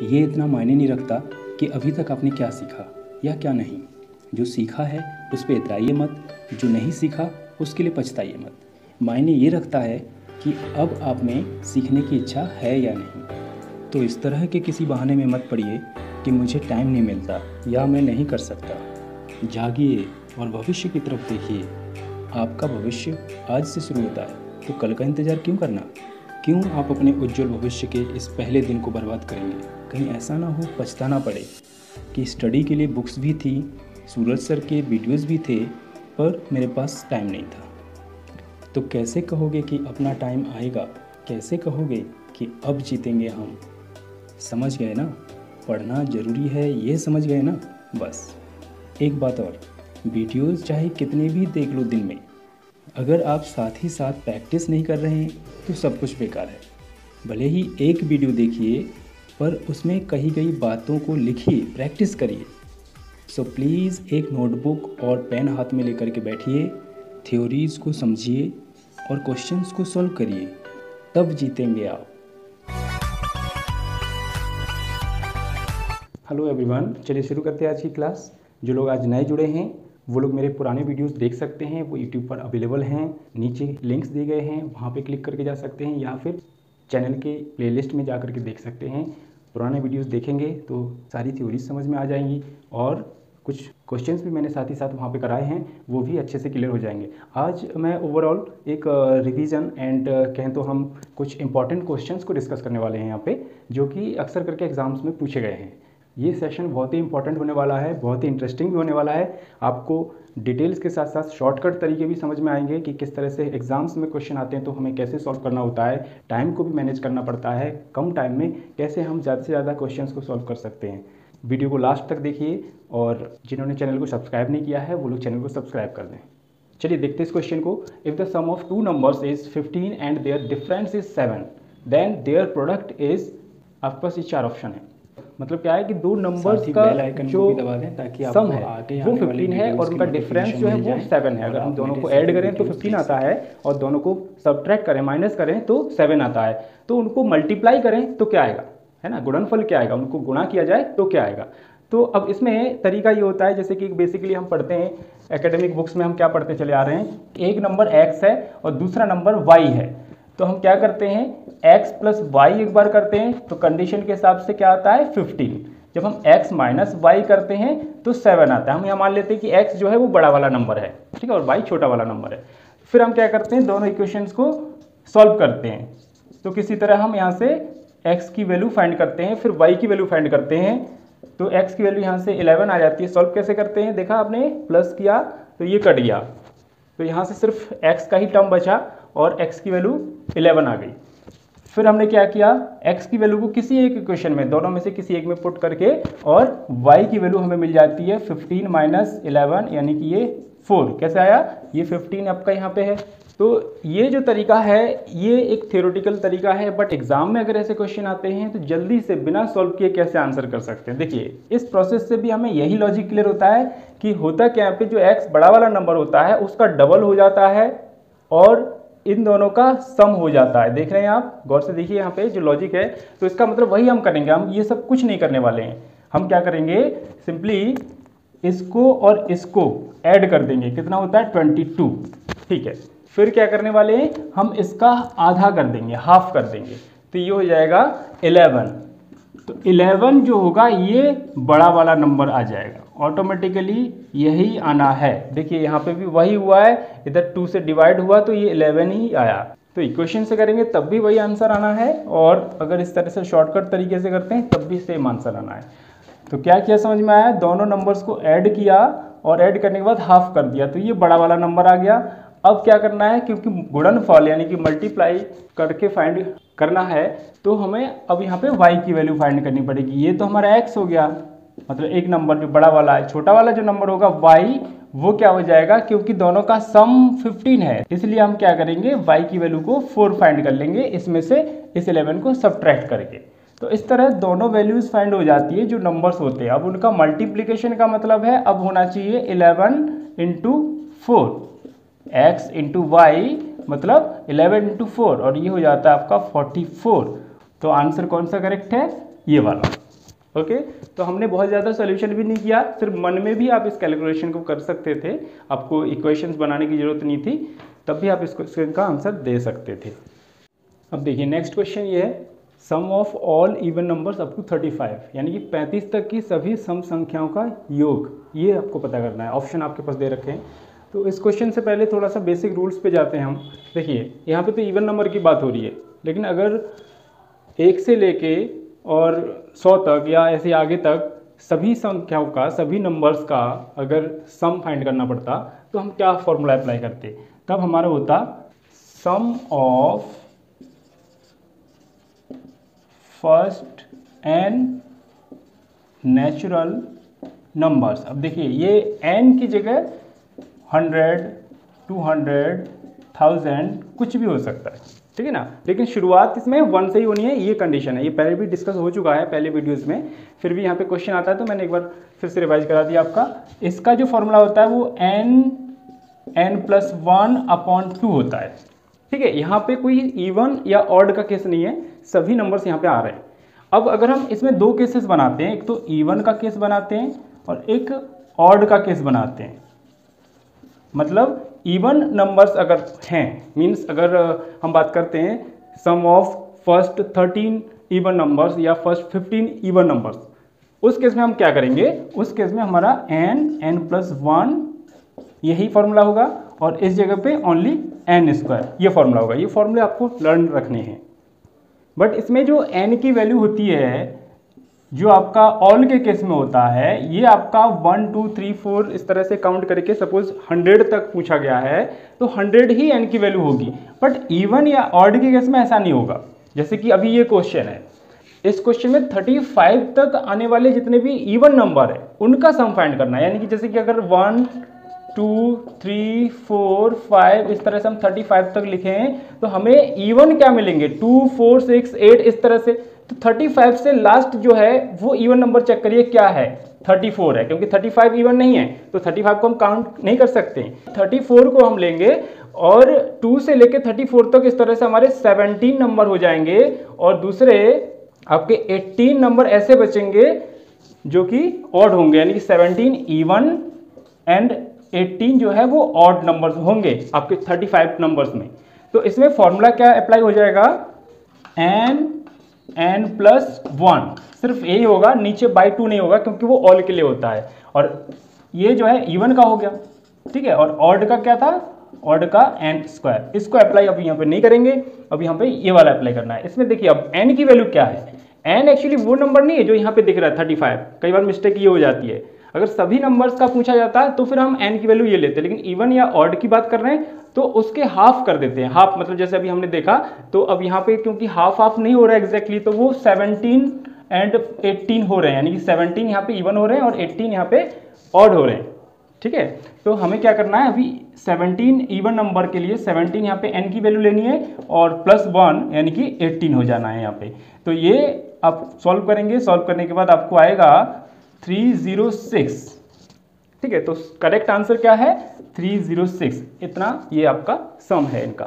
ये इतना मायने नहीं रखता कि अभी तक आपने क्या सीखा या क्या नहीं। जो सीखा है उस पर इतराइए मत, जो नहीं सीखा उसके लिए पछताइए मत। मायने ये रखता है कि अब आप में सीखने की इच्छा है या नहीं। तो इस तरह के किसी बहाने में मत पड़िए कि मुझे टाइम नहीं मिलता या मैं नहीं कर सकता। जागिए और भविष्य की तरफ देखिए। आपका भविष्य आज से शुरू होता है, तो कल का इंतज़ार क्यों करना? क्यों आप अपने उज्जवल भविष्य के इस पहले दिन को बर्बाद करेंगे? कहीं ऐसा ना हो पछताना पड़े कि स्टडी के लिए बुक्स भी थी, सूरज सर के वीडियोस भी थे, पर मेरे पास टाइम नहीं था। तो कैसे कहोगे कि अपना टाइम आएगा? कैसे कहोगे कि अब जीतेंगे हम? समझ गए ना? पढ़ना ज़रूरी है, ये समझ गए ना? बस एक बात और, वीडियोस चाहे कितने भी देख लो दिन में, अगर आप साथ ही साथ प्रैक्टिस नहीं कर रहे हैं तो सब कुछ बेकार है। भले ही एक वीडियो देखिए, पर उसमें कही गई बातों को लिखिए, प्रैक्टिस करिए। सो प्लीज़ एक नोटबुक और पेन हाथ में लेकर के बैठिए, थ्योरीज़ को समझिए और क्वेश्चंस को सॉल्व करिए, तब जीतेंगे आप। हेलो एवरीवन, चलिए शुरू करते हैं आज की क्लास। जो लोग आज नए जुड़े हैं वो लोग मेरे पुराने वीडियोस देख सकते हैं, वो यूट्यूब पर अवेलेबल हैं। नीचे लिंक्स दिए गए हैं, वहाँ पे क्लिक करके जा सकते हैं, या फिर चैनल के प्लेलिस्ट में जा करके देख सकते हैं। पुराने वीडियोस देखेंगे तो सारी थ्योरीज समझ में आ जाएंगी और कुछ क्वेश्चंस भी मैंने साथ ही साथ वहाँ पे कराए हैं, वो भी अच्छे से क्लियर हो जाएंगे। आज मैं ओवरऑल एक रिवीजन एंड कहें तो हम कुछ इंपॉर्टेंट क्वेश्चंस को डिस्कस करने वाले हैं यहाँ पे, जो कि अक्सर करके एग्जाम्स में पूछे गए हैं। ये सेशन बहुत ही इंपॉर्टेंट होने वाला है, बहुत ही इंटरेस्टिंग भी होने वाला है। आपको डिटेल्स के साथ साथ शॉर्टकट तरीके भी समझ में आएंगे कि किस तरह से एग्जाम्स में क्वेश्चन आते हैं तो हमें कैसे सॉल्व करना होता है, टाइम को भी मैनेज करना पड़ता है, कम टाइम में कैसे हम ज़्यादा से ज़्यादा क्वेश्चंस को सॉल्व कर सकते हैं। वीडियो को लास्ट तक देखिए और जिन्होंने चैनल को सब्सक्राइब नहीं किया है वो लोग चैनल को सब्सक्राइब कर दें। चलिए देखते हैं इस क्वेश्चन को। If the sum of two numbers is 15 and their difference is 7, then their product is, आपके पास ये चार ऑप्शन है। मतलब क्या है कि दो नंबर्स का जो सम है वो 15 है और उनका डिफरेंस जो है वो 7 है। अगर हम दोनों को ऐड करें तो 15 आता है और दोनों को सब्ट्रैक्ट करें, माइनस करें तो 7 आता है। तो उनको मल्टीप्लाई करें तो क्या आएगा, है ना, गुणनफल क्या आएगा, उनको गुणा किया जाए तो क्या आएगा। तो अब इसमें तरीका ये होता है, जैसे कि बेसिकली हम पढ़ते हैं एकेडमिक बुक्स में, हम क्या पढ़ते चले आ रहे हैं, एक नंबर x है और दूसरा नंबर y है। तो हम क्या करते हैं, x प्लस वाई एक बार करते हैं तो कंडीशन के हिसाब से क्या आता है 15। जब हम x माइनस वाई करते हैं तो 7 आता है। हम यहाँ मान लेते हैं कि x जो है वो बड़ा वाला नंबर है, ठीक है, और y छोटा वाला नंबर है। फिर हम क्या करते हैं, दोनों इक्वेशंस को सॉल्व करते हैं। तो किसी तरह हम यहाँ से x की वैल्यू फाइंड करते हैं, फिर y की वैल्यू फाइंड करते हैं। तो x की वैल्यू यहाँ से 11 आ जाती है। सॉल्व कैसे करते हैं, देखा आपने, प्लस किया तो ये कट गया, तो यहाँ से सिर्फ x का ही टर्म बचा और x की वैल्यू 11 आ गई। फिर हमने क्या किया, x की वैल्यू को किसी एक इक्वेशन में, दोनों में से किसी एक में पुट करके, और y की वैल्यू हमें मिल जाती है 15 माइनस 11 यानी कि ये 4। कैसे आया, ये 15 आपका यहाँ पे है। तो ये जो तरीका है ये एक थ्योरेटिकल तरीका है, बट एग्जाम में अगर ऐसे क्वेश्चन आते हैं तो जल्दी से बिना सॉल्व किए कैसे आंसर कर सकते हैं। देखिए इस प्रोसेस से भी हमें यही लॉजिक क्लियर होता है कि होता क्या है, पे जो x बड़ा वाला नंबर होता है उसका डबल हो जाता है और इन दोनों का सम हो जाता है। देख रहे हैं आप, गौर से देखिए यहाँ पे जो लॉजिक है। तो इसका मतलब वही हम करेंगे, हम ये सब कुछ नहीं करने वाले हैं। हम क्या करेंगे, सिंपली इसको और इसको ऐड कर देंगे, कितना होता है 22, ठीक है। फिर क्या करने वाले हैं, हम इसका आधा कर देंगे, हाफ कर देंगे, तो ये हो जाएगा 11। तो 11 जो होगा ये बड़ा वाला नंबर आ जाएगा, ऑटोमेटिकली यही आना है। देखिए यहाँ पे भी वही हुआ है, इधर 2 से डिवाइड हुआ तो ये 11 ही आया। तो इक्वेशन से करेंगे तब भी वही आंसर आना है, और अगर इस तरह से शॉर्टकट तरीके से करते हैं तब भी सेम आंसर आना है। तो क्या किया समझ में आया, दोनों नंबर्स को ऐड किया और ऐड करने के बाद हाफ कर दिया, तो ये बड़ा वाला नंबर आ गया। अब क्या करना है, क्योंकि गुणनफल यानी कि मल्टीप्लाई करके फाइंड करना है, तो हमें अब यहाँ पे y की वैल्यू फाइंड करनी पड़ेगी। ये तो हमारा x हो गया, मतलब एक नंबर जो बड़ा वाला है, छोटा वाला जो नंबर होगा y, वो क्या हो जाएगा, क्योंकि दोनों का सम 15 है, इसलिए हम क्या करेंगे, y की वैल्यू को 4 फाइंड कर लेंगे इसमें से, इस 11 को सब्ट्रैक्ट करके। तो इस तरह दोनों वैल्यूज फाइंड हो जाती है जो नंबर्स होते हैं। अब उनका मल्टीप्लीकेशन का मतलब है अब होना चाहिए 11 इंटू 4, x इंटू वाई मतलब 11 इंटू 4, और ये हो जाता है आपका 44। तो आंसर कौन सा करेक्ट है, ये वाला। ओके तो हमने बहुत ज़्यादा सोल्यूशन भी नहीं किया, सिर्फ मन में भी आप इस कैलकुलेशन को कर सकते थे, आपको इक्वेशंस बनाने की ज़रूरत नहीं थी, तब भी आप इस क्वेश्चन का आंसर दे सकते थे। अब देखिए नेक्स्ट क्वेश्चन ये है, sum of all even numbers up to 35, यानी कि 35 तक की सभी सम संख्याओं का योग, ये आपको पता करना है। ऑप्शन आपके पास दे रखे हैं। तो इस क्वेश्चन से पहले थोड़ा सा बेसिक रूल्स पे जाते हैं हम। देखिए यहाँ पे तो इवन नंबर की बात हो रही है, लेकिन अगर 1 से लेके और 100 तक या ऐसे आगे तक सभी संख्याओं का, सभी नंबर्स का अगर सम फाइंड करना पड़ता तो हम क्या फॉर्मूला अप्लाई करते? तब हमारा होता sum of first n natural numbers. अब देखिए ये n की जगह 100, 200, 1000 कुछ भी हो सकता है, ठीक है ना, लेकिन शुरुआत इसमें 1 से ही होनी है, ये कंडीशन है। ये पहले भी डिस्कस हो चुका है पहले वीडियोस में, फिर भी यहाँ पे क्वेश्चन आता है तो मैंने एक बार फिर से रिवाइज करा दिया आपका। इसका जो फॉर्मूला होता है वो n+1/2 होता है, ठीक है। यहाँ पे कोई इवन या ऑड का केस नहीं है, सभी नंबर्स यहाँ पे आ रहे हैं। अब अगर हम इसमें दो केसेस बनाते हैं, एक तो इवन का केस बनाते हैं और एक ऑड का केस बनाते हैं। मतलब इवन नंबर्स अगर हैं, मीन्स अगर हम बात करते हैं सम ऑफ फर्स्ट 13 इवन नंबर्स या फर्स्ट 15 इवन नंबर्स, उस केस में हम क्या करेंगे? उस केस में हमारा n+1 यही फॉर्मूला होगा और इस जगह पे ओनली n² ये फॉर्मूला होगा। ये फॉर्मूले आपको लर्न रखने हैं। बट इसमें जो n की वैल्यू होती है, जो आपका ऑल के केस में होता है, ये आपका 1 2 3 4 इस तरह से काउंट करके सपोज 100 तक पूछा गया है तो 100 ही n की वैल्यू होगी। बट इवन या ऑड के केस में ऐसा नहीं होगा। जैसे कि अभी ये क्वेश्चन है, इस क्वेश्चन में 35 तक आने वाले जितने भी इवन नंबर है उनका सम फाइंड करना है। यानी कि जैसे कि अगर 1 2 3 4 5 इस तरह से हम 35 तक लिखें तो हमें इवन क्या मिलेंगे? 2 4 6 8 इस तरह से। तो 35 से लास्ट जो है वो इवन नंबर चेक करिए क्या है, 34 है, क्योंकि 35 इवन नहीं है तो 35 को हम काउंट नहीं कर सकते। 34 को हम लेंगे और 2 से लेके 34 तक इस तरह से हमारे 17 नंबर हो जाएंगे और दूसरे आपके 18 नंबर ऐसे बचेंगे जो कि ऑड होंगे, यानी कि 17 इवन एंड 18 जो है वो ऑड नंबर्स होंगे आपके 35 नंबर्स में। तो इसमें फॉर्मूला क्या अप्लाई हो जाएगा? n+1 सिर्फ यही होगा, नीचे बाई 2 नहीं होगा क्योंकि वो ऑल के लिए होता है। और ये जो है इवन का हो गया, ठीक है। और ऑड का क्या था? ऑड का n²। इसको अप्लाई अभी यहाँ पे नहीं करेंगे, अभी यहाँ पे ये वाला अप्लाई करना है। इसमें देखिए अब n की वैल्यू क्या है? n एक्चुअली वो नंबर नहीं है जो यहाँ पे दिख रहा है 35। कई बार मिस्टेक ये हो जाती है, अगर सभी नंबर्स का पूछा जाता है तो फिर हम n की वैल्यू ये लेते हैं, लेकिन इवन या ऑड की बात कर रहे हैं तो उसके हाफ कर देते हैं। हाफ मतलब जैसे अभी हमने देखा, तो अब यहाँ पे क्योंकि हाफ हाफ नहीं हो रहा है एग्जैक्टली, तो वो 17 एंड 18 हो रहे हैं, यानी कि 17 यहाँ पे इवन हो रहे हैं और 18 यहाँ पे ऑड हो रहे हैं, ठीक है। तो हमें क्या करना है? अभी 17 इवन नंबर के लिए 17 यहाँ पे n की वैल्यू लेनी है और +1 यानी कि 18 हो जाना है यहाँ पे। तो ये आप सॉल्व करेंगे, सॉल्व करने के बाद आपको आएगा 306, ठीक है। तो करेक्ट आंसर क्या है? 306। इतना ये आपका सम है इनका।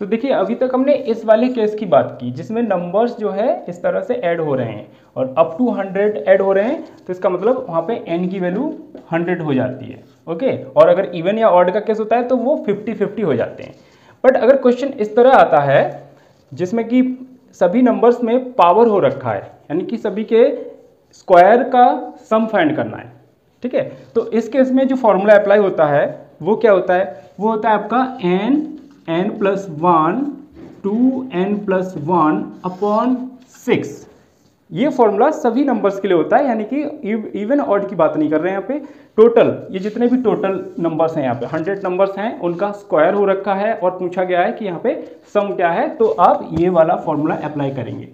तो देखिए अभी तक हमने इस वाले केस की बात की जिसमें नंबर्स जो है इस तरह से ऐड हो रहे हैं और अप टू 100 ऐड हो रहे हैं, तो इसका मतलब वहाँ पे n की वैल्यू 100 हो जाती है, ओके। और अगर इवन या ऑड का केस होता है तो वो 50-50 हो जाते हैं। बट अगर क्वेश्चन इस तरह आता है जिसमें कि सभी नंबर्स में पावर हो रखा है, यानी कि सभी के स्क्वायर का सम फाइंड करना है, ठीक है। तो इस केस में जो फॉर्मूला अप्लाई होता है वो क्या होता है? वो होता है आपका n+1 2n+1/6। ये फॉर्मूला सभी नंबर्स के लिए होता है, यानी कि इवन ऑड की बात नहीं कर रहे हैं यहाँ पे। टोटल ये जितने भी टोटल नंबर्स हैं यहाँ पे 100 नंबर्स हैं, उनका स्क्वायर हो रखा है और पूछा गया है कि यहाँ पे सम क्या है, तो आप ये वाला फॉर्मूला अप्लाई करेंगे।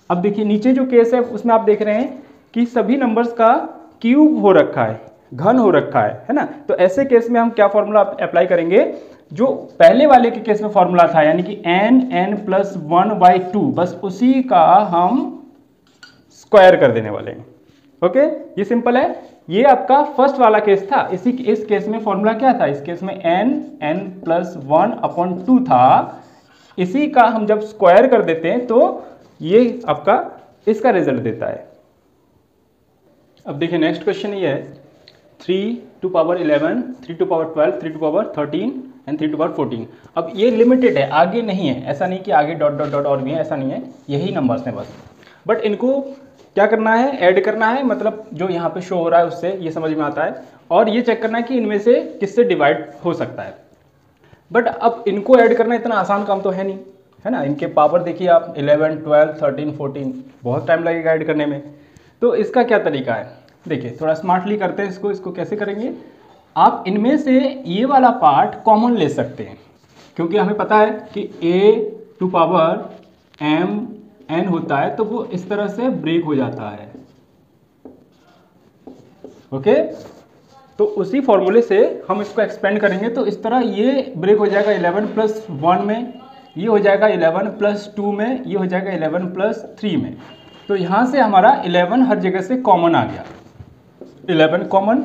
अब देखिए नीचे जो केस है उसमें आप देख रहे हैं कि सभी नंबर्स का क्यूब हो रखा है, घन हो रखा है ना। तो ऐसे केस में हम क्या फॉर्मूला अप्लाई करेंगे? जो पहले वाले के केस में फॉर्मूला था, यानी कि n+1/2, बस उसी का हम स्क्वायर कर देने वाले हैं, ओके। ये सिंपल है। ये आपका फर्स्ट वाला केस था। इस केस में फॉर्मूला क्या था? इस केस में n+1/2 था। इसी का हम जब स्क्वायर कर देते हैं तो ये आपका इसका रिजल्ट देता है, अब देखिए नेक्स्ट क्वेश्चन ये है 3 to power 11, 3 to power 12, 3 to power 13 and 3 to power 14। अब ये लिमिटेड है, आगे नहीं है, ऐसा नहीं कि आगे डॉट डॉट डॉट और भी है, ऐसा नहीं है, यही नंबर्स हैं बस। बट इनको क्या करना है, ऐड करना है, मतलब जो यहाँ पे शो हो रहा है उससे ये समझ में आता है, और ये चेक करना है कि इनमें से किससे डिवाइड हो सकता है। बट अब इनको ऐड करना इतना आसान काम तो है नहीं, है ना। इनके पावर देखिए आप 11, 12, 13, 14, बहुत टाइम लगेगा ऐड करने में। तो इसका क्या तरीका है, देखिए थोड़ा स्मार्टली करते हैं इसको कैसे करेंगे। आप इनमें से ये वाला पार्ट कॉमन ले सकते हैं, क्योंकि हमें पता है कि a to power m n होता है, तो वो इस तरह से ब्रेक हो जाता है। ओके, तो उसी फॉर्मूले से हम इसको एक्सपेंड करेंगे, तो इस तरह ये ब्रेक हो जाएगा 11 प्लस 1 में, ये हो जाएगा 11 प्लस 2 में, ये हो जाएगा 11 प्लस 3 में। तो यहाँ से हमारा 11 हर जगह से कॉमन आ गया, 11 कॉमन,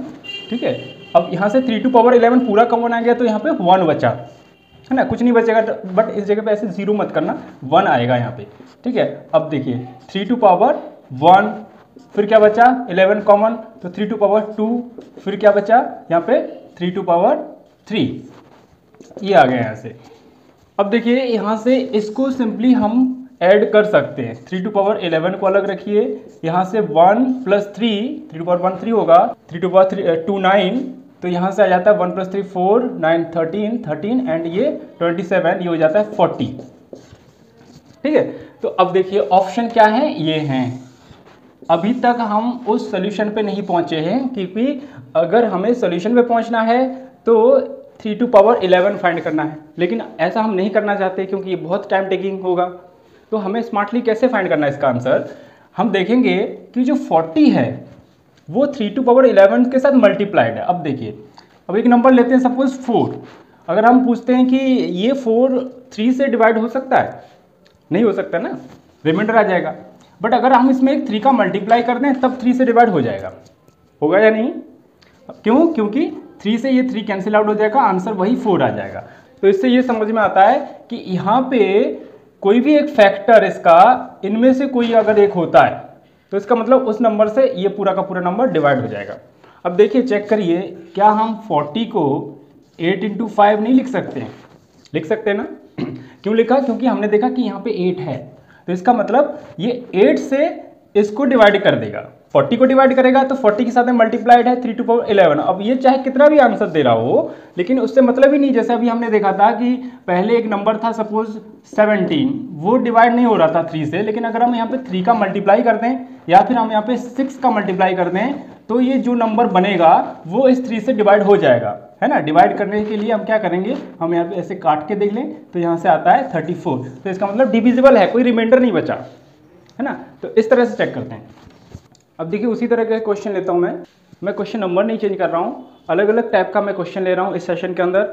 ठीक है। अब यहाँ से 3 टू पावर 11 पूरा कॉमन आ गया, तो यहाँ पे 1 बचा, है ना, कुछ नहीं बचेगा। बट इस जगह पे ऐसे 0 मत करना, 1 आएगा यहाँ पे, ठीक है। अब देखिए 3 टू पावर 1, फिर क्या बचा 11 कॉमन, तो 3 टू पावर 2, फिर क्या बचा यहाँ पे 3 टू पावर 3, ये आ गया यहाँ से। अब देखिए यहाँ से इसको सिंपली हम ऐड कर सकते हैं। 3 टू पावर 11 को अलग रखिए, यहाँ से 1 प्लस 3, 3 टू पावर 1 3 होगा, 3 टू पावर 2 9, तो यहाँ से आ जाता है 1 प्लस 3 4, 9 13, 13 एंड ये 27, ये हो जाता है 40, ठीक है। तो अब देखिए ऑप्शन क्या है, ये हैं। अभी तक हम उस सोल्यूशन पे नहीं पहुंचे हैं, क्योंकि अगर हमें सोल्यूशन पे पहुंचना है तो 3 टू पावर 11 फाइंड करना है, लेकिन ऐसा हम नहीं करना चाहते क्योंकि ये बहुत टाइम टेकिंग होगा। तो हमें स्मार्टली कैसे फाइंड करना है इसका आंसर, हम देखेंगे कि जो 40 है वो 3 टू पावर 11 के साथ मल्टीप्लाइड है। अब देखिए, अब एक नंबर लेते हैं सपोज 4, अगर हम पूछते हैं कि ये 4 3 से डिवाइड हो सकता है, नहीं हो सकता ना, रिमाइंडर आ जाएगा। बट अगर हम इसमें एक 3 का मल्टीप्लाई कर दें तब 3 से डिवाइड हो जाएगा, होगा या नहीं, क्यों, क्योंकि 3 से ये 3 कैंसिल आउट हो जाएगा, आंसर वही 4 आ जाएगा। तो इससे ये समझ में आता है कि यहाँ पे कोई भी एक फैक्टर इसका इनमें से कोई अगर एक होता है तो इसका मतलब उस नंबर से ये पूरा का पूरा नंबर डिवाइड हो जाएगा। अब देखिए चेक करिए, क्या हम 40 को 8 इंटू 5 नहीं लिख सकते हैं, लिख सकते हैं ना। क्यों लिखा, क्योंकि हमने देखा कि यहाँ पे 8 है, तो इसका मतलब ये 8 से इसको डिवाइड कर देगा, 40 को डिवाइड करेगा तो 40 के साथ में मल्टीप्लाइड है 3 टू पावर 11। अब ये चाहे कितना भी आंसर दे रहा हो, लेकिन उससे मतलब ही नहीं। जैसे अभी हमने देखा था कि पहले एक नंबर था सपोज 17, वो डिवाइड नहीं हो रहा था 3 से, लेकिन अगर हम यहाँ पे 3 का मल्टीप्लाई कर दें या फिर हम यहाँ पे 6 का मल्टीप्लाई कर दें तो ये जो नंबर बनेगा वो इस 3 से डिवाइड हो जाएगा, है ना। डिवाइड करने के लिए हम क्या करेंगे, हम यहाँ पे ऐसे काट के देख लें तो यहाँ से आता है 34, तो इसका मतलब डिविजिबल है, कोई रिमाइंडर नहीं बचा, है ना। तो इस तरह से चेक करते हैं। अब देखिए उसी तरह का क्वेश्चन लेता हूँ मैं क्वेश्चन नंबर नहीं चेंज कर रहा हूँ, अलग अलग टाइप का मैं क्वेश्चन ले रहा हूँ इस सेशन के अंदर,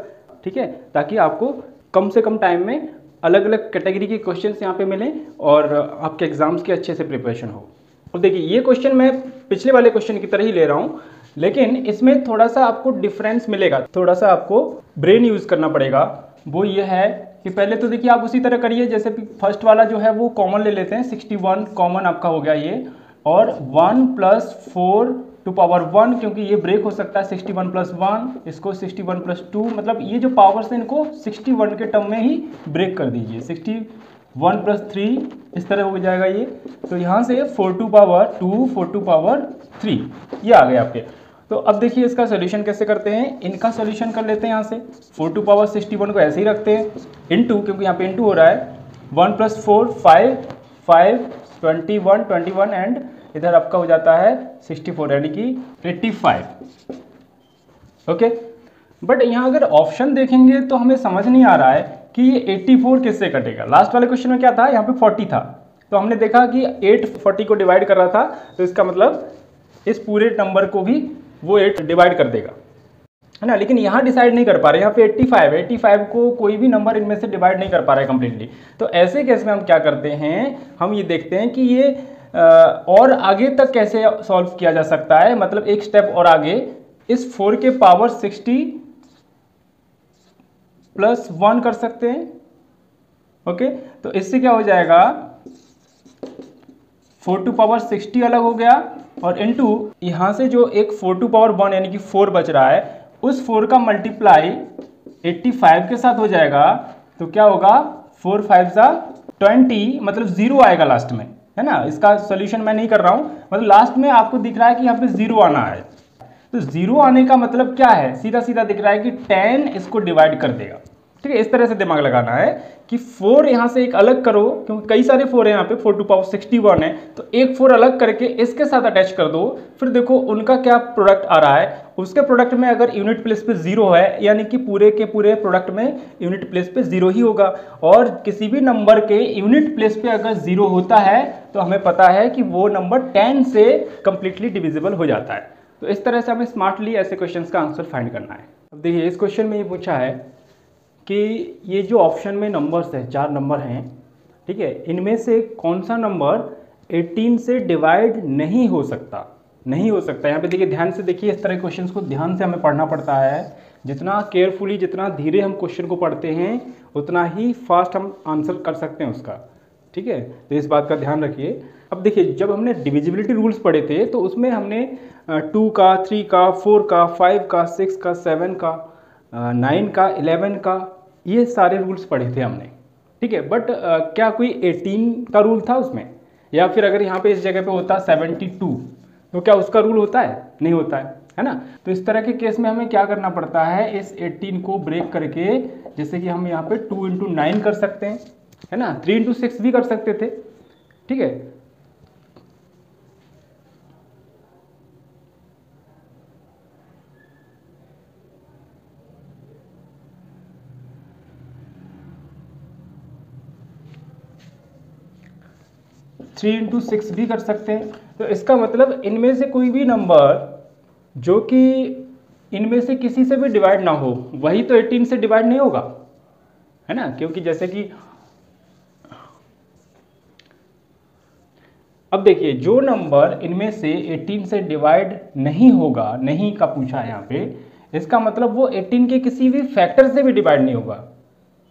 ठीक है, ताकि आपको कम से कम टाइम में अलग अलग कैटेगरी के क्वेश्चंस यहाँ पे मिलें और आपके एग्जाम्स की अच्छे से प्रिपरेशन हो। और देखिए ये क्वेश्चन मैं पिछले वाले क्वेश्चन की तरह ही ले रहा हूँ, लेकिन इसमें थोड़ा सा आपको डिफरेंस मिलेगा, थोड़ा सा आपको ब्रेन यूज़ करना पड़ेगा। वो ये है कि पहले तो देखिए आप उसी तरह करिए, जैसे फर्स्ट वाला जो है वो कॉमन ले लेते हैं, 61 कॉमन आपका हो गया ये, और 1 प्लस 4 टू पावर 1, क्योंकि ये ब्रेक हो सकता है 61 प्लस 1, इसको 61 प्लस 2, मतलब ये जो पावर्स हैं इनको 61 के टर्म में ही ब्रेक कर दीजिए, 61 प्लस 3 इस तरह हो जाएगा ये। तो यहाँ से 4 टू पावर 2, 4 टू पावर 3, ये आ गए आपके। तो अब देखिए इसका सोल्यूशन कैसे करते हैं, इनका सोल्यूशन कर लेते हैं। यहाँ से 4 टू पावर 61 को ऐसे ही रखते हैं, इनटू, क्योंकि यहाँ पे इनटू हो रहा है, 1 प्लस 4 5 5 21 21 एंड इधर आपका हो जाता है 64 यानी कि 85। ओके, बट यहाँ अगर ऑप्शन देखेंगे तो हमें समझ नहीं आ रहा है कि ये 84 किससे कटेगा। लास्ट वाले क्वेश्चन में क्या था, यहाँ पे 40 था, तो हमने देखा कि 8 40 को डिवाइड कर रहा था, तो इसका मतलब इस पूरे नंबर को भी वो 8 डिवाइड कर देगा, है ना। लेकिन यहाँ डिसाइड नहीं कर पा रहे, यहाँ पे 85 को कोई भी नंबर इनमें से डिवाइड नहीं कर पा रहा है कम्प्लीटली। तो ऐसे केस में हम क्या करते हैं, हम ये देखते हैं कि ये और आगे तक कैसे सॉल्व किया जा सकता है, मतलब एक स्टेप और आगे, इस 4 के पावर 60 प्लस 1 कर सकते हैं। ओके, तो इससे क्या हो जाएगा, 4 टू पावर 60 अलग हो गया, और इनटू यहाँ से जो एक 4 टू पावर 1 यानी कि 4 बच रहा है, उस 4 का मल्टीप्लाई 85 के साथ हो जाएगा। तो क्या होगा, 4 5 20, मतलब 0 आएगा लास्ट में, है ना। इसका सोल्यूशन मैं नहीं कर रहा हूँ, मतलब लास्ट में आपको दिख रहा है कि यहाँ पे 0 आना है। तो 0 आने का मतलब क्या है, सीधा सीधा दिख रहा है कि 10 इसको डिवाइड कर देगा। ठीक है, इस तरह से दिमाग लगाना है कि 4 यहाँ से एक अलग करो, क्योंकि कई सारे 4 है यहाँ पे, 4 टू पावर 61 है, तो एक 4 अलग करके इसके साथ अटैच कर दो। फिर देखो उनका क्या प्रोडक्ट आ रहा है, उसके प्रोडक्ट में अगर यूनिट प्लेस पे 0 है, यानी कि पूरे के पूरे प्रोडक्ट में यूनिट प्लेस पे 0 ही होगा। और किसी भी नंबर के यूनिट प्लेस पे अगर 0 होता है तो हमें पता है कि वो नंबर 10 से कंप्लीटली डिविजिबल हो जाता है। तो इस तरह से हमें स्मार्टली ऐसे क्वेश्चंस का आंसर फाइंड करना है। अब देखिए इस क्वेश्चन में ये पूछा है कि ये जो ऑप्शन में नंबर्स है, 4 नंबर हैं, ठीक है, इनमें से कौन सा नंबर 18 से डिवाइड नहीं हो सकता, नहीं हो सकता। यहाँ पे देखिए, ध्यान से देखिए, इस तरह के क्वेश्चंस को ध्यान से हमें पढ़ना पड़ता है। जितना केयरफुली, जितना धीरे हम क्वेश्चन को पढ़ते हैं, उतना ही फास्ट हम आंसर कर सकते हैं उसका। ठीक है, तो इस बात का ध्यान रखिए। अब देखिए, जब हमने डिविजिबिलिटी रूल्स पढ़े थे तो उसमें हमने 2 का, 3 का, 4 का, 5 का, 6 का, 7 का, 9 का, 11 का, ये सारे रूल्स पढ़े थे हमने। ठीक है, बट क्या कोई 18 का रूल था उसमें, या फिर अगर यहाँ पे इस जगह पे होता 72 तो क्या उसका रूल होता है? नहीं होता है ना। तो इस तरह के केस में हमें क्या करना पड़ता है, इस 18 को ब्रेक करके, जैसे कि हम यहाँ पे 2 इंटू 9 कर सकते हैं, है ना, 3 इंटू 6 भी कर सकते थे। ठीक है, थ्री इंटू 6 भी कर सकते हैं। तो इसका मतलब इनमें से कोई भी नंबर जो कि इनमें से किसी से भी डिवाइड ना हो, वही तो 18 से डिवाइड नहीं होगा, है ना। क्योंकि जैसे कि अब देखिए, जो नंबर इनमें से 18 से डिवाइड नहीं होगा, नहीं का पूछा है यहाँ पे, इसका मतलब वो 18 के किसी भी फैक्टर से भी डिवाइड नहीं होगा।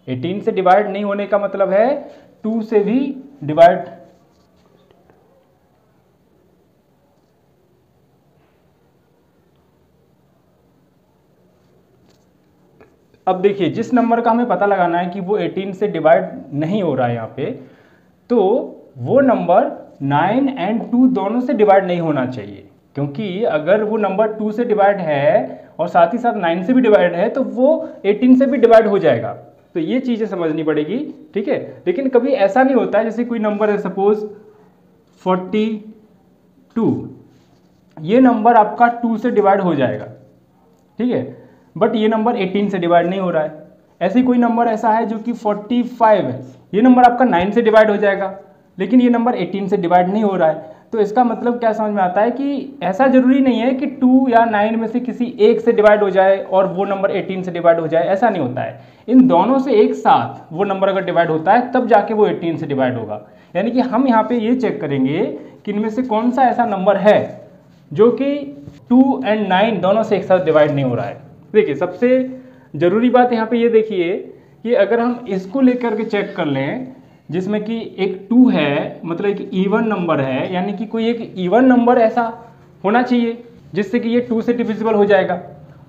18 से डिवाइड नहीं होने का मतलब है 2 से भी डिवाइड, अब देखिए, जिस नंबर का हमें पता लगाना है कि वो 18 से डिवाइड नहीं हो रहा है यहाँ पे, तो वो नंबर 9 एंड 2 दोनों से डिवाइड नहीं होना चाहिए। क्योंकि अगर वो नंबर 2 से डिवाइड है और साथ ही साथ 9 से भी डिवाइड है तो वो 18 से भी डिवाइड हो जाएगा। तो ये चीज़ें समझनी पड़ेगी। ठीक है, लेकिन कभी ऐसा नहीं होता है, जैसे कोई नंबर है सपोज 42, ये नंबर आपका 2 से डिवाइड हो जाएगा, ठीक है, बट ये नंबर 18 से डिवाइड नहीं हो रहा है। ऐसे कोई नंबर ऐसा है जो कि 45 है, ये नंबर आपका 9 से डिवाइड हो जाएगा, लेकिन ये नंबर 18 से डिवाइड नहीं हो रहा है। तो इसका मतलब क्या समझ में आता है कि ऐसा जरूरी नहीं है कि 2 या 9 में से किसी एक से डिवाइड हो जाए और वो नंबर 18 से डिवाइड हो जाए, ऐसा नहीं होता है। इन दोनों से एक साथ वो नंबर अगर डिवाइड होता है तब जाके वो 18 से डिवाइड होगा। यानी कि हम यहाँ पे ये चेक करेंगे कि इनमें से कौन सा ऐसा नंबर है जो कि 2 और 9 दोनों से एक साथ डिवाइड नहीं हो रहा है। देखिए, सबसे ज़रूरी बात यहाँ पे ये देखिए कि अगर हम इसको लेकर के चेक कर लें, जिसमें कि एक 2 है, मतलब एक इवन नंबर है, यानी कि कोई एक इवन नंबर ऐसा होना चाहिए जिससे कि ये 2 से डिविजिबल हो जाएगा।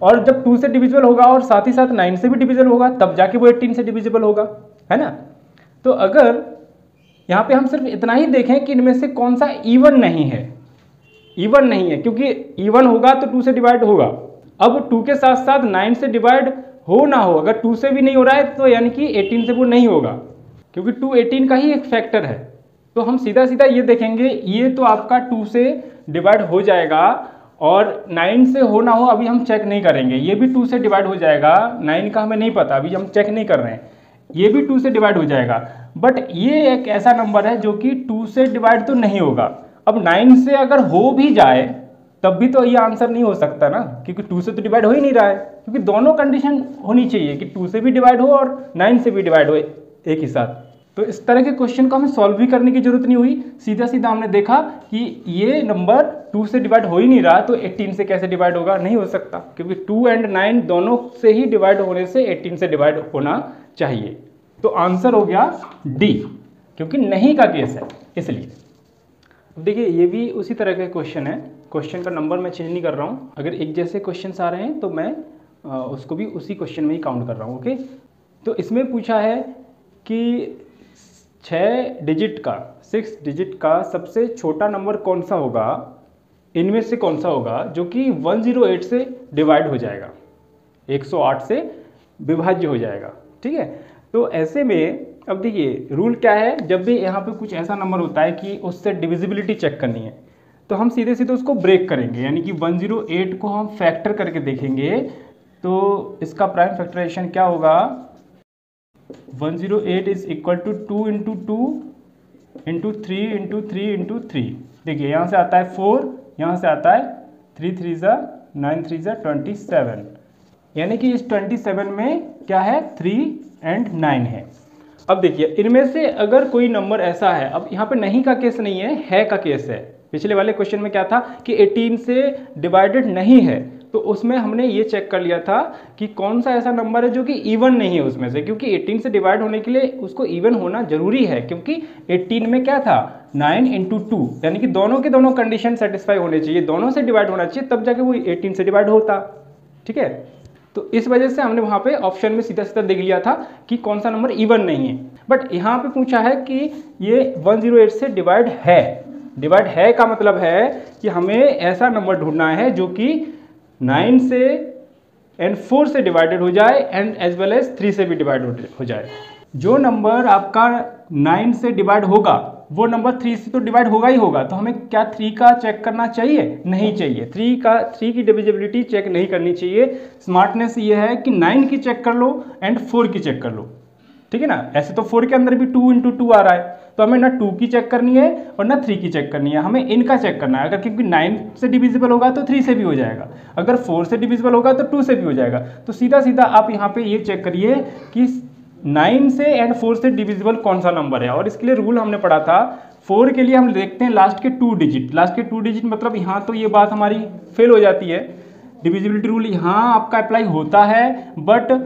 और जब 2 से डिविजिबल होगा और साथ ही साथ 9 से भी डिविजिबल होगा, तब जाके वो 18 से डिविजिबल होगा, है ना। तो अगर यहाँ पे हम सिर्फ इतना ही देखें कि इनमें से कौन सा इवन नहीं है, इवन नहीं है, क्योंकि इवन होगा तो 2 से डिवाइड होगा। अब 2 के साथ साथ 9 से डिवाइड हो ना हो, अगर 2 से भी नहीं हो रहा है तो यानी कि 18 से वो नहीं होगा, क्योंकि 2 18 का ही एक फैक्टर है। तो हम सीधा सीधा ये देखेंगे, ये तो आपका 2 से डिवाइड हो जाएगा, और 9 से हो ना हो अभी हम चेक नहीं करेंगे, ये भी 2 से डिवाइड हो जाएगा। 9 का हमें नहीं पता, अभी हम चेक नहीं कर रहे हैं, ये भी 2 से डिवाइड हो जाएगा। बट ये एक ऐसा नंबर है जो कि 2 से डिवाइड तो नहीं होगा। अब 9 से अगर हो भी जाए तब भी तो ये आंसर नहीं हो सकता ना, क्योंकि 2 से तो डिवाइड हो ही नहीं रहा है। क्योंकि दोनों कंडीशन होनी चाहिए कि 2 से भी डिवाइड हो और 9 से भी डिवाइड हो एक ही साथ। तो इस तरह के क्वेश्चन को हमें सॉल्व भी करने की जरूरत नहीं हुई, सीधा सीधा हमने देखा कि ये नंबर 2 से डिवाइड हो ही नहीं रहा, तो 18 से कैसे डिवाइड होगा, नहीं हो सकता, क्योंकि 2 और 9 दोनों से ही डिवाइड होने से 18 से डिवाइड होना चाहिए। तो आंसर हो गया डी, क्योंकि नहीं का केस है इसलिए। अब देखिए ये भी उसी तरह का क्वेश्चन है, क्वेश्चन का नंबर मैं चेंज नहीं कर रहा हूँ। अगर एक जैसे क्वेश्चन आ रहे हैं तो मैं उसको भी उसी क्वेश्चन में ही काउंट कर रहा हूँ। ओके, तो इसमें पूछा है कि 6 डिजिट का सबसे छोटा नंबर कौन सा होगा, इनमें से कौन सा होगा जो कि 108 से डिवाइड हो जाएगा, 108 से विभाज्य हो जाएगा। ठीक है, तो ऐसे में अब देखिए रूल क्या है, जब भी यहाँ पे कुछ ऐसा नंबर होता है कि उससे डिविजिबिलिटी चेक करनी है तो हम सीधे सीधे उसको ब्रेक करेंगे, यानी कि 108 को हम फैक्टर करके देखेंगे। तो इसका प्राइम फैक्टराइजेशन क्या होगा, 108 is equal to 2 into 2 into 3 into 3 into 3। देखिए यहाँ से आता है 4, यहाँ से आता है 3 3 ज़ा 9 3 ज़ा 27, यानी कि इस 27 में क्या है 3 एंड 9 है। अब देखिए इनमें से अगर कोई नंबर ऐसा है, अब यहाँ पे नहीं का केस नहीं है का केस है। पिछले वाले क्वेश्चन में क्या था कि 18 से डिवाइडेड नहीं है, तो उसमें हमने ये चेक कर लिया था कि कौन सा ऐसा नंबर है जो कि इवन नहीं है उसमें से, क्योंकि 18 से डिवाइड होने के लिए उसको इवन होना जरूरी है, क्योंकि 18 में क्या था 9 इंटू 2, यानी कि दोनों के दोनों कंडीशन सेटिस्फाई होने चाहिए, दोनों से डिवाइड होना चाहिए, तब जाके वो 18 से डिवाइड होता। ठीक है, तो इस वजह से हमने वहाँ पे ऑप्शन में सीधा सीधा देख लिया था कि कौन सा नंबर इवन नहीं है। बट यहाँ पे पूछा है कि ये 108 से डिवाइड है। डिवाइड है का मतलब है कि हमें ऐसा नंबर ढूंढना है जो कि 9 से एंड 4 से डिवाइडेड हो जाए एंड एज वेल एज 3 से भी डिवाइड हो जाए। जो नंबर आपका 9 से डिवाइड होगा वो नंबर 3 से तो डिवाइड होगा ही होगा, तो हमें क्या 3 का चेक करना चाहिए? नहीं चाहिए। 3 की डिविजिबिलिटी चेक नहीं करनी चाहिए। स्मार्टनेस ये है कि 9 की चेक कर लो एंड 4 की चेक कर लो। ठीक है ना, ऐसे तो 4 के अंदर भी 2 इंटू 2 आ रहा है, तो हमें ना 2 की चेक करनी है और ना 3 की चेक करनी है, हमें इनका चेक करना है। अगर क्योंकि 9 से डिविजिबल होगा तो 3 से भी हो जाएगा, अगर 4 से डिविजिबल होगा तो 2 से भी हो जाएगा। तो सीधा सीधा आप यहाँ पे ये चेक करिए कि 9 से एंड 4 से डिविजिबल कौन सा नंबर है। और इसके लिए रूल हमने पढ़ा था, 4 के लिए हम देखते हैं लास्ट के 2 डिजिट। लास्ट के 2 डिजिट मतलब यहाँ तो ये बात हमारी फेल हो जाती है, डिविजिबिलिटी रूल यहाँ आपका अप्लाई होता है, बट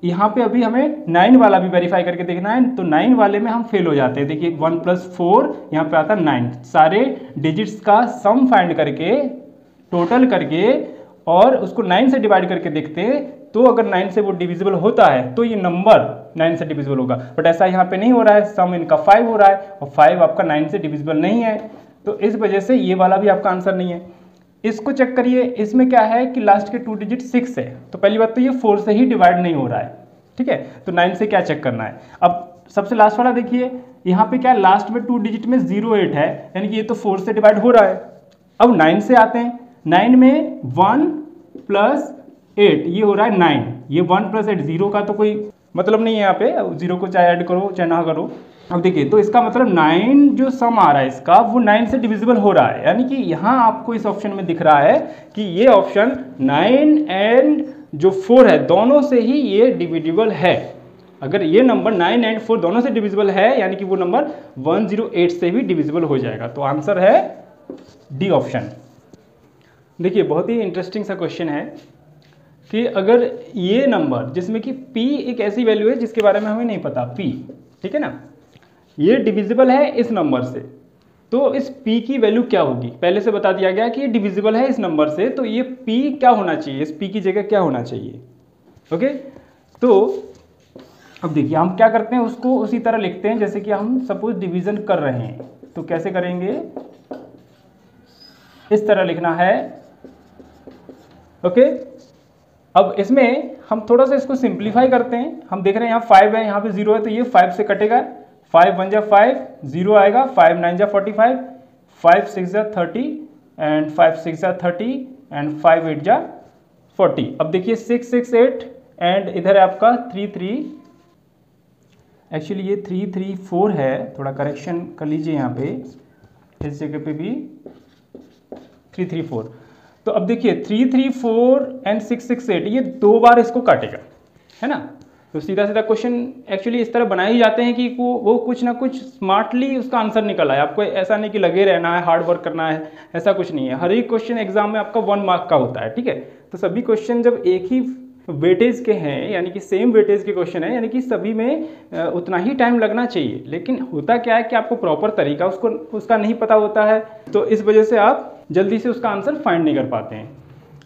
यहाँ पे अभी हमें 9 वाला भी वेरीफाई करके देखना है, तो 9 वाले में हम फेल हो जाते हैं। देखिए 1 + 4 यहाँ पे आता है 9, सारे डिजिट्स का सम फाइंड करके टोटल करके और उसको 9 से डिवाइड करके देखते हैं, तो अगर 9 से वो डिविजिबल होता है तो ये नंबर 9 से डिविजिबल होगा। बट ऐसा यहाँ पे नहीं हो रहा है, सम इनका 5 हो रहा है और 5 आपका 9 से डिविजिबल नहीं है, तो इस वजह से ये वाला भी आपका आंसर नहीं है। इसको चेक करिए, इसमें क्या है कि लास्ट के 2 डिजिट 6 है, तो पहली बात तो ये 4 से ही डिवाइड नहीं हो रहा है। ठीक है, तो 9 से क्या चेक करना है। अब सबसे लास्ट वाला देखिए, यहाँ पे क्या है, लास्ट में 2 डिजिट में 08 है, यानी कि ये तो 4 से डिवाइड हो रहा है। अब 9 से आते हैं, 9 में 1 + 8 ये हो रहा है 9, ये 1 + 8, 0 का तो कोई मतलब नहीं है यहाँ पे, 0 को चाहे ऐड करो चाहे ना करो। अब देखिए तो इसका मतलब 9 जो सम आ रहा है इसका वो 9 से डिविजिबल हो रहा है, यानी कि यहाँ आपको इस ऑप्शन में दिख रहा है कि ये ऑप्शन 9 एंड जो 4 है दोनों से ही ये डिविजिबल है। अगर ये नंबर 9 एंड 4 दोनों से डिविजिबल है, यानी कि वो नंबर 108 से भी डिविजिबल हो जाएगा। तो आंसर है डी ऑप्शन। देखिए बहुत ही इंटरेस्टिंग सा क्वेश्चन है कि अगर ये नंबर जिसमें कि p एक ऐसी वैल्यू है जिसके बारे में हमें नहीं पता, p, ठीक है ना, ये डिविजिबल है इस नंबर से, तो इस p की वैल्यू क्या होगी? पहले से बता दिया गया कि ये डिविजिबल है इस नंबर से, तो ये p क्या होना चाहिए, इस p की जगह क्या होना चाहिए? ओके, तो अब देखिए हम क्या करते हैं, उसको उसी तरह लिखते हैं जैसे कि हम सपोज डिवीजन कर रहे हैं, तो कैसे करेंगे, इस तरह लिखना है। ओके, अब इसमें हम थोड़ा सा इसको सिंप्लीफाई करते हैं। हम देख रहे हैं यहाँ 5 है, यहाँ पे 0 है, तो ये 5 से कटेगा, 5 1 जा 5, 0 आएगा, 5 9 जा 45, 5 6 जा 30 एंड 5 6 जा 30 एंड 5 8 जा 40। अब देखिए 6 6 8 एंड इधर है आपका 3 3, एक्चुअली ये 3 3 4 है, थोड़ा करेक्शन कर लीजिए यहाँ पे, इस जगह पे भी 3 3 4। तो अब देखिए 3 3 4 एंड 6 6 8 ये 2 बार इसको काटेगा, है ना। तो सीधा सीधा क्वेश्चन एक्चुअली इस तरह बनाए ही जाते हैं कि वो कुछ ना कुछ स्मार्टली उसका आंसर निकल आए। आपको ऐसा नहीं कि लगे रहना है, हार्ड वर्क करना है, ऐसा कुछ नहीं है। हर एक क्वेश्चन एग्जाम में आपका 1 मार्क का होता है, ठीक है। तो सभी क्वेश्चन जब एक ही वेटेज के हैं, यानी कि सेम वेटेज के क्वेश्चन है, यानी कि सभी में उतना ही टाइम लगना चाहिए। लेकिन होता क्या है कि आपको प्रॉपर तरीका उसका नहीं पता होता है, तो इस वजह से आप जल्दी से उसका आंसर फाइंड नहीं कर पाते हैं।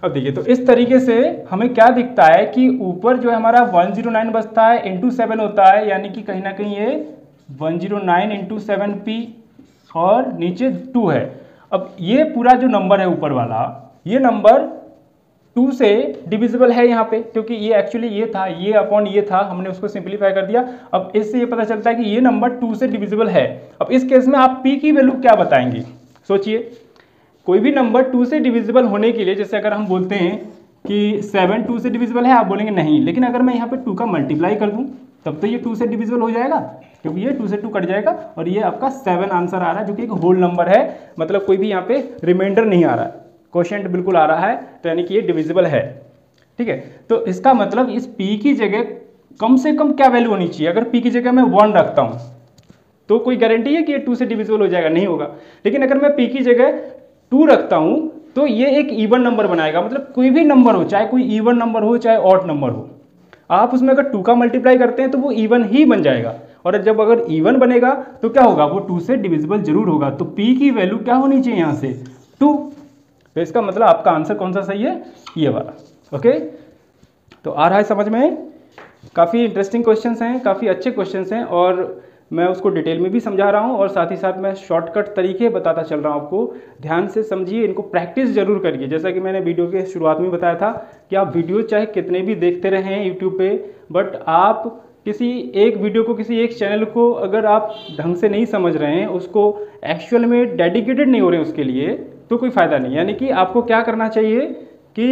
अब देखिए, तो इस तरीके से हमें क्या दिखता है कि ऊपर जो है हमारा 109 बचता है, इंटू 7 होता है, यानी कि कहीं ना कहीं ये 109 इंटू 7p और नीचे 2 है। अब ये पूरा जो नंबर है ऊपर वाला, ये नंबर 2 से डिविजिबल है यहाँ पे, क्योंकि ये एक्चुअली ये था, ये अपॉन ये था, हमने उसको सिंप्लीफाई कर दिया। अब इससे ये पता चलता है कि ये नंबर 2 से डिविजिबल है। अब इस केस में आप p की वैल्यू क्या बताएंगे? सोचिए, कोई भी नंबर 2 से डिविजिबल होने के लिए, जैसे अगर हम बोलते हैं कि 7 2 से डिविजिबल है, आप बोलेंगे नहीं, लेकिन अगर मैं यहाँ पे 2 का मल्टीप्लाई कर दूँ तब तो ये 2 से डिविजिबल हो जाएगा, क्योंकि ये 2 से 2 कट जाएगा और ये आपका 7 आंसर आ रहा है, जो कि एक होल नंबर है, मतलब कोई भी यहाँ पे रिमाइंडर नहीं आ रहा है, क्वोशिएंट बिल्कुल आ रहा है, तो यानी कि ये डिविजिबल है। ठीक है, तो इसका मतलब इस p की जगह कम से कम क्या वैल्यू होनी चाहिए? अगर p की जगह मैं 1 रखता हूँ तो कोई गारंटी है कि ये 2 से डिविजिबल हो जाएगा? नहीं होगा। लेकिन अगर मैं p की जगह 2 रखता हूँ तो ये एक इवन नंबर बनाएगा, मतलब कोई भी नंबर हो, चाहे कोई इवन नंबर हो चाहे ऑड नंबर हो, आप उसमें अगर 2 का मल्टीप्लाई करते हैं तो वो इवन ही बन जाएगा। और जब अगर इवन बनेगा तो क्या होगा? वो 2 से डिविजिबल जरूर होगा। तो p की वैल्यू क्या होनी चाहिए यहाँ से? 2। तो इसका मतलब आपका आंसर कौन सा सही है? ये वाला। ओके, तो आ रहा है समझ में? काफ़ी इंटरेस्टिंग क्वेश्चंस हैं, काफ़ी अच्छे क्वेश्चंस हैं, और मैं उसको डिटेल में भी समझा रहा हूँ और साथ ही साथ मैं शॉर्टकट तरीके बताता चल रहा हूँ आपको। ध्यान से समझिए, इनको प्रैक्टिस जरूर करिए। जैसा कि मैंने वीडियो के शुरुआत में बताया था कि आप वीडियो चाहे कितने भी देखते रहें यूट्यूब पे, बट आप किसी एक वीडियो को, किसी एक चैनल को अगर आप ढंग से नहीं समझ रहे हैं, उसको एक्चुअल में डेडिकेटेड नहीं हो रहे हैं उसके लिए, तो कोई फ़ायदा नहीं। यानी कि आपको क्या करना चाहिए कि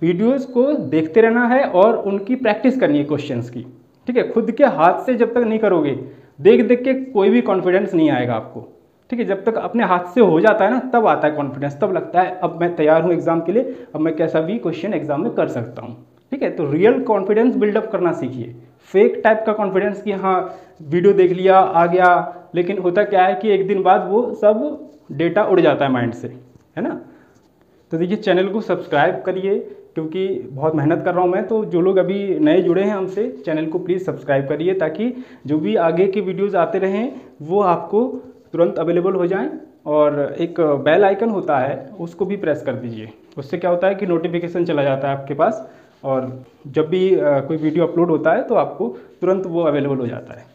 वीडियोज़ को देखते रहना है और उनकी प्रैक्टिस करनी है क्वेश्चंस की। ठीक है, खुद के हाथ से जब तक नहीं करोगे, देख देख के कोई भी कॉन्फिडेंस नहीं आएगा आपको। ठीक है, जब तक अपने हाथ से हो जाता है ना, तब आता है कॉन्फिडेंस, तब लगता है अब मैं तैयार हूँ एग्जाम के लिए, अब मैं कैसा भी क्वेश्चन एग्जाम में कर सकता हूँ। ठीक है, तो रियल कॉन्फिडेंस बिल्डअप करना सीखिए। फेक टाइप का कॉन्फिडेंस कि हाँ वीडियो देख लिया आ गया, लेकिन होता क्या है कि एक दिन बाद वो सब डेटा उड़ जाता है माइंड से, है ना। तो देखिए, चैनल को सब्सक्राइब करिए, क्योंकि बहुत मेहनत कर रहा हूँ मैं। तो जो लोग अभी नए जुड़े हैं हमसे, चैनल को प्लीज़ सब्सक्राइब करिए, ताकि जो भी आगे के वीडियोज़ आते रहें वो आपको तुरंत अवेलेबल हो जाएं। और एक बेल आइकन होता है, उसको भी प्रेस कर दीजिए। उससे क्या होता है कि नोटिफिकेशन चला जाता है आपके पास, और जब भी कोई वीडियो अपलोड होता है तो आपको तुरंत वो अवेलेबल हो जाता है।